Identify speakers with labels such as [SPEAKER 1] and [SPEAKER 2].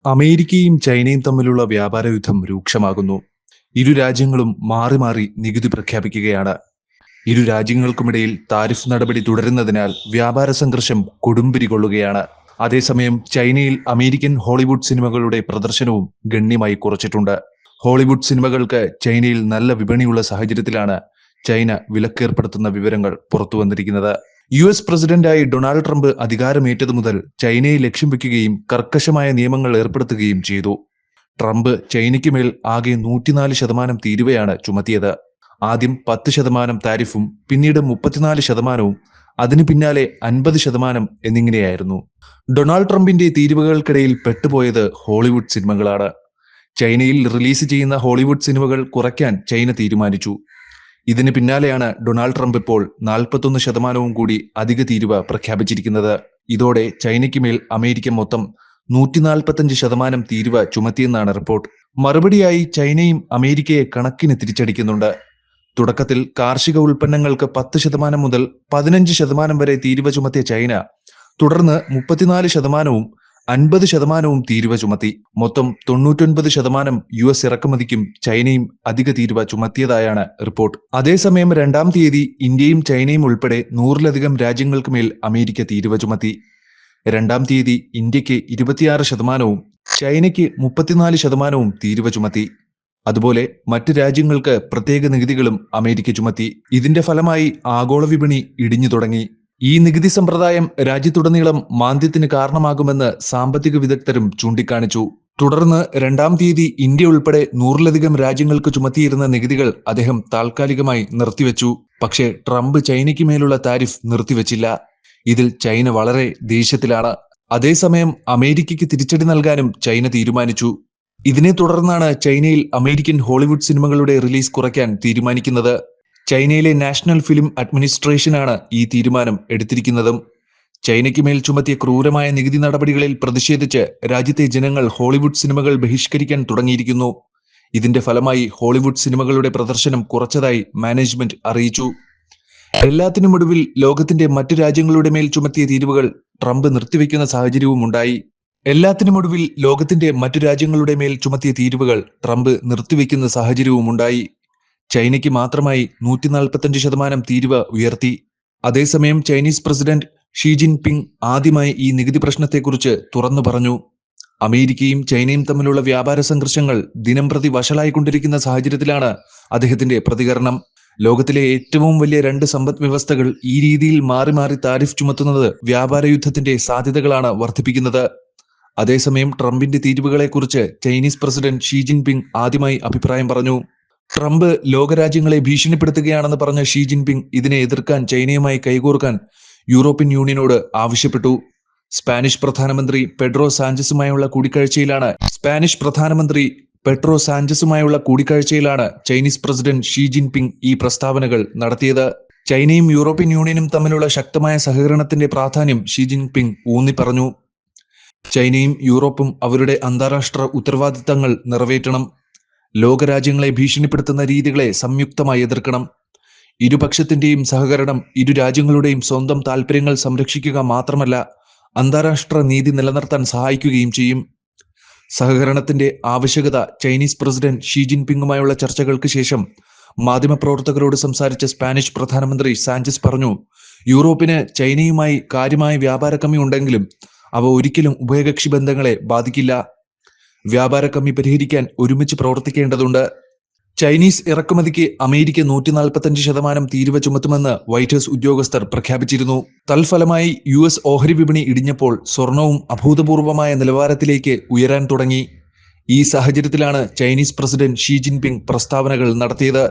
[SPEAKER 1] അമേരിക്കയും ചൈനയും തമ്മിലുള്ള വ്യാപാര യുദ്ധം രൂക്ഷമാകുന്നു. ഇരു രാജ്യങ്ങളും മാറി മാറി നികുതി പ്രഖ്യാപിക്കുകയാണ്. ഇരു രാജ്യങ്ങൾക്കുമിടയിൽ താരിഫ് നടപടി തുടരുന്നതിനാൽ വ്യാപാര സംഘർഷം കൊടുമ്പിരി കൊള്ളുകയാണ്. അതേസമയം ചൈനയിൽ അമേരിക്കൻ ഹോളിവുഡ് സിനിമകളുടെ പ്രദർശനവും ഗണ്യമായി കുറച്ചിട്ടുണ്ട്. ഹോളിവുഡ് സിനിമകൾക്ക് ചൈനയിൽ നല്ല വിപണിയുള്ള സാഹചര്യത്തിലാണ് ചൈന വിലക്കേർപ്പെടുത്തുന്ന വിവരങ്ങൾ പുറത്തുവന്നിരിക്കുന്നത്. US പ്രസിഡന്റായി ഡൊണാൾഡ് ട്രംപ് അധികാരമേറ്റതു മുതൽ ചൈനയെ ലക്ഷ്യം വെക്കുകയും കർക്കശമായ നിയമങ്ങൾ ഏർപ്പെടുത്തുകയും ചെയ്തു. ട്രംപ് ചൈനയ്ക്ക് മേൽ ആകെ 104% തീരുവയാണ് ചുമത്തിയത്. ആദ്യം 10% താരിഫും പിന്നീട് 34%, അതിനു പിന്നാലെ 50% എന്നിങ്ങനെയായിരുന്നു. ഡൊണാൾഡ് ട്രംപിന്റെ തീരുവകൾക്കിടയിൽ പെട്ടുപോയത് ഹോളിവുഡ് സിനിമകളാണ്. ചൈനയിൽ റിലീസ് ചെയ്യുന്ന ഹോളിവുഡ് സിനിമകൾ കുറയ്ക്കാൻ ചൈന തീരുമാനിച്ചു. ഇതിന് പിന്നാലെയാണ് ഡൊണാൾഡ് ട്രംപ് ഇപ്പോൾ 41% കൂടി അധിക തീരുവ പ്രഖ്യാപിച്ചിരിക്കുന്നത്. ഇതോടെ ചൈനയ്ക്ക് മേൽ അമേരിക്ക മൊത്തം 145% തീരുവ ചുമത്തിയെന്നാണ് റിപ്പോർട്ട്. മറുപടിയായി ചൈനയും അമേരിക്കയെ കണക്കിന് തിരിച്ചടിക്കുന്നുണ്ട്. തുടക്കത്തിൽ കാർഷിക ഉൽപ്പന്നങ്ങൾക്ക് 10% മുതൽ 15% വരെ തീരുവ ചുമത്തിയ ചൈന തുടർന്ന് 34%, 50% തീരുവ ചുമത്തി. മൊത്തം 99% US ഇറക്കുമതിക്കും ചൈനയും അധിക തീരുവ ചുമത്തിയതായാണ് റിപ്പോർട്ട്. അതേസമയം 2-ാം തീയതി ഇന്ത്യയും ചൈനയും ഉൾപ്പെടെ 100-ലധികം രാജ്യങ്ങൾക്ക് മേൽ അമേരിക്ക തീരുവ ചുമത്തി. 2-ാം തീയതി ഇന്ത്യക്ക് 26%, ചൈനയ്ക്ക് 34% തീരുവ ചുമത്തി. അതുപോലെ മറ്റ് രാജ്യങ്ങൾക്ക് പ്രത്യേക നികുതികളും അമേരിക്ക ചുമത്തി. ഇതിന്റെ ഫലമായി ആഗോള വിപണി ഇടിഞ്ഞു തുടങ്ങി. ഈ നികുതി സമ്പ്രദായം രാജ്യത്തുടനീളം മാന്ദ്യത്തിന് കാരണമാകുമെന്ന് സാമ്പത്തിക വിദഗ്ധരും ചൂണ്ടിക്കാണിച്ചു. തുടർന്ന് 2-ാം തീയതി ഇന്ത്യ ഉൾപ്പെടെ 100-ലധികം രാജ്യങ്ങൾക്ക് ചുമത്തിയിരുന്ന നികുതികൾ അദ്ദേഹം താൽക്കാലികമായി നിർത്തിവെച്ചു. പക്ഷേ ട്രംപ് ചൈനയ്ക്ക് മേലുള്ള താരിഫ് നിർത്തിവെച്ചില്ല. ഇതിൽ ചൈന വളരെ ദേഷ്യത്തിലാണ്. അതേസമയം അമേരിക്കയ്ക്ക് തിരിച്ചടി നൽകാനും ചൈന തീരുമാനിച്ചു. ഇതിനെ തുടർന്നാണ് ചൈനയിൽ അമേരിക്കൻ ഹോളിവുഡ് സിനിമകളുടെ റിലീസ് കുറയ്ക്കാൻ തീരുമാനിക്കുന്നത്. ചൈനയിലെ നാഷണൽ ഫിലിം അഡ്മിനിസ്ട്രേഷനാണ് ഈ തീരുമാനം എടുത്തിരിക്കുന്നതും. ചൈനയ്ക്ക് മേൽ ചുമത്തിയ ക്രൂരമായ നികുതി നടപടികളിൽ പ്രതിഷേധിച്ച് രാജ്യത്തെ ജനങ്ങൾ ഹോളിവുഡ് സിനിമകൾ ബഹിഷ്കരിക്കാൻ തുടങ്ങിയിരിക്കുന്നു. ഇതിന്റെ ഫലമായി ഹോളിവുഡ് സിനിമകളുടെ പ്രദർശനം കുറച്ചതായി മാനേജ്മെന്റ് അറിയിച്ചു. എല്ലാത്തിനുമൊടുവിൽ ലോകത്തിന്റെ മറ്റു രാജ്യങ്ങളുടെ മേൽ ചുമത്തിയ തീരുവകൾ ട്രംപ് നിർത്തിവെക്കുന്ന സാഹചര്യവും ഉണ്ടായി. ചൈനയ്ക്ക് മാത്രമായി 145% തീരുവ ഉയർത്തി. അതേസമയം ചൈനീസ് പ്രസിഡന്റ് ഷീ ജിൻപിങ് ആദ്യമായി ഈ നികുതി പ്രശ്നത്തെക്കുറിച്ച് തുറന്നു പറഞ്ഞു. അമേരിക്കയും ചൈനയും തമ്മിലുള്ള വ്യാപാര സംഘർഷങ്ങൾ ദിനംപ്രതി വഷളായിക്കൊണ്ടിരിക്കുന്ന സാഹചര്യത്തിലാണ് അദ്ദേഹത്തിന്റെ പ്രതികരണം. ലോകത്തിലെ ഏറ്റവും വലിയ 2 സമ്പദ് വ്യവസ്ഥകൾ ഈ രീതിയിൽ മാറി മാറി താരിഫ് ചുമത്തുന്നത് വ്യാപാര യുദ്ധത്തിന്റെ സാധ്യതകളാണ് വർദ്ധിപ്പിക്കുന്നത്. അതേസമയം ട്രംപിന്റെ തീരുവകളെക്കുറിച്ച് ചൈനീസ് പ്രസിഡന്റ് ഷീ ജിൻപിങ് ആദ്യമായി അഭിപ്രായം പറഞ്ഞു. ട്രംപ് ലോകരാജ്യങ്ങളെ ഭീഷണിപ്പെടുത്തുകയാണെന്ന് പറഞ്ഞ ഷീ ജിൻപിങ് ഇതിനെ എതിർക്കാൻ ചൈനയുമായി കൈകോർക്കാൻ യൂറോപ്യൻ യൂണിയനോട് ആവശ്യപ്പെട്ടു. സ്പാനിഷ് പ്രധാനമന്ത്രി പെഡ്രോ സാഞ്ചസുമായുള്ള കൂടിക്കാഴ്ചയിലാണ് ചൈനീസ് പ്രസിഡന്റ് ഷീ ജിൻപിങ് ഈ പ്രസ്താവനകൾ നടത്തിയത്. ചൈനയും യൂറോപ്യൻ യൂണിയനും തമ്മിലുള്ള ശക്തമായ സഹകരണത്തിന്റെ പ്രാധാന്യം ഷീ ജിൻപിങ് ഊന്നി പറഞ്ഞു. ചൈനയും യൂറോപ്പും അവരുടെ അന്താരാഷ്ട്ര ഉത്തരവാദിത്തങ്ങൾ നിറവേറ്റണം. ലോകരാജ്യങ്ങളെ ഭീഷണിപ്പെടുത്തുന്ന രീതികളെ സംയുക്തമായി എതിർക്കണം. ഇരുപക്ഷത്തിന്റെയും സഹകരണം ഇരു രാജ്യങ്ങളുടെയും സ്വന്തം താൽപര്യങ്ങൾ സംരക്ഷിക്കുക മാത്രമല്ല, അന്താരാഷ്ട്ര നീതി നിലനിർത്താൻ സഹായിക്കുകയും ചെയ്യും. സഹകരണത്തിന്റെ ആവശ്യകത ചൈനീസ് പ്രസിഡന്റ് ഷീ ജിൻപിങ്ങുമായുള്ള ചർച്ചകൾക്ക് ശേഷം മാധ്യമപ്രവർത്തകരോട് സംസാരിച്ച സ്പാനിഷ് പ്രധാനമന്ത്രി സാഞ്ചസ് പറഞ്ഞു, യൂറോപ്പിന് ചൈനയുമായി കാര്യമായ വ്യാപാര കമ്മി ഉണ്ടെങ്കിലും അവ ഒരിക്കലും ഉഭയകക്ഷി ബന്ധങ്ങളെ ബാധിക്കില്ല. വ്യാപാര കമ്മി പരിഹരിക്കാൻ ഒരുമിച്ച് പ്രവർത്തിക്കേണ്ടതുണ്ട്. ചൈനീസ് ഇറക്കുമതിക്ക് അമേരിക്ക 145% തീരുവ ചുമത്തുമെന്ന് വൈറ്റ് ഹൌസ് ഉദ്യോഗസ്ഥർ പ്രഖ്യാപിച്ചിരുന്നു. തൽഫലമായി US ഓഹരി വിപണി ഇടിഞ്ഞപ്പോൾ സ്വർണവും അഭൂതപൂർവമായ നിലവാരത്തിലേക്ക് ഉയരാൻ തുടങ്ങി. ഈ സാഹചര്യത്തിലാണ് ചൈനീസ് പ്രസിഡന്റ് ഷീ ജിൻപിങ് പ്രസ്താവനകൾ നടത്തിയത്.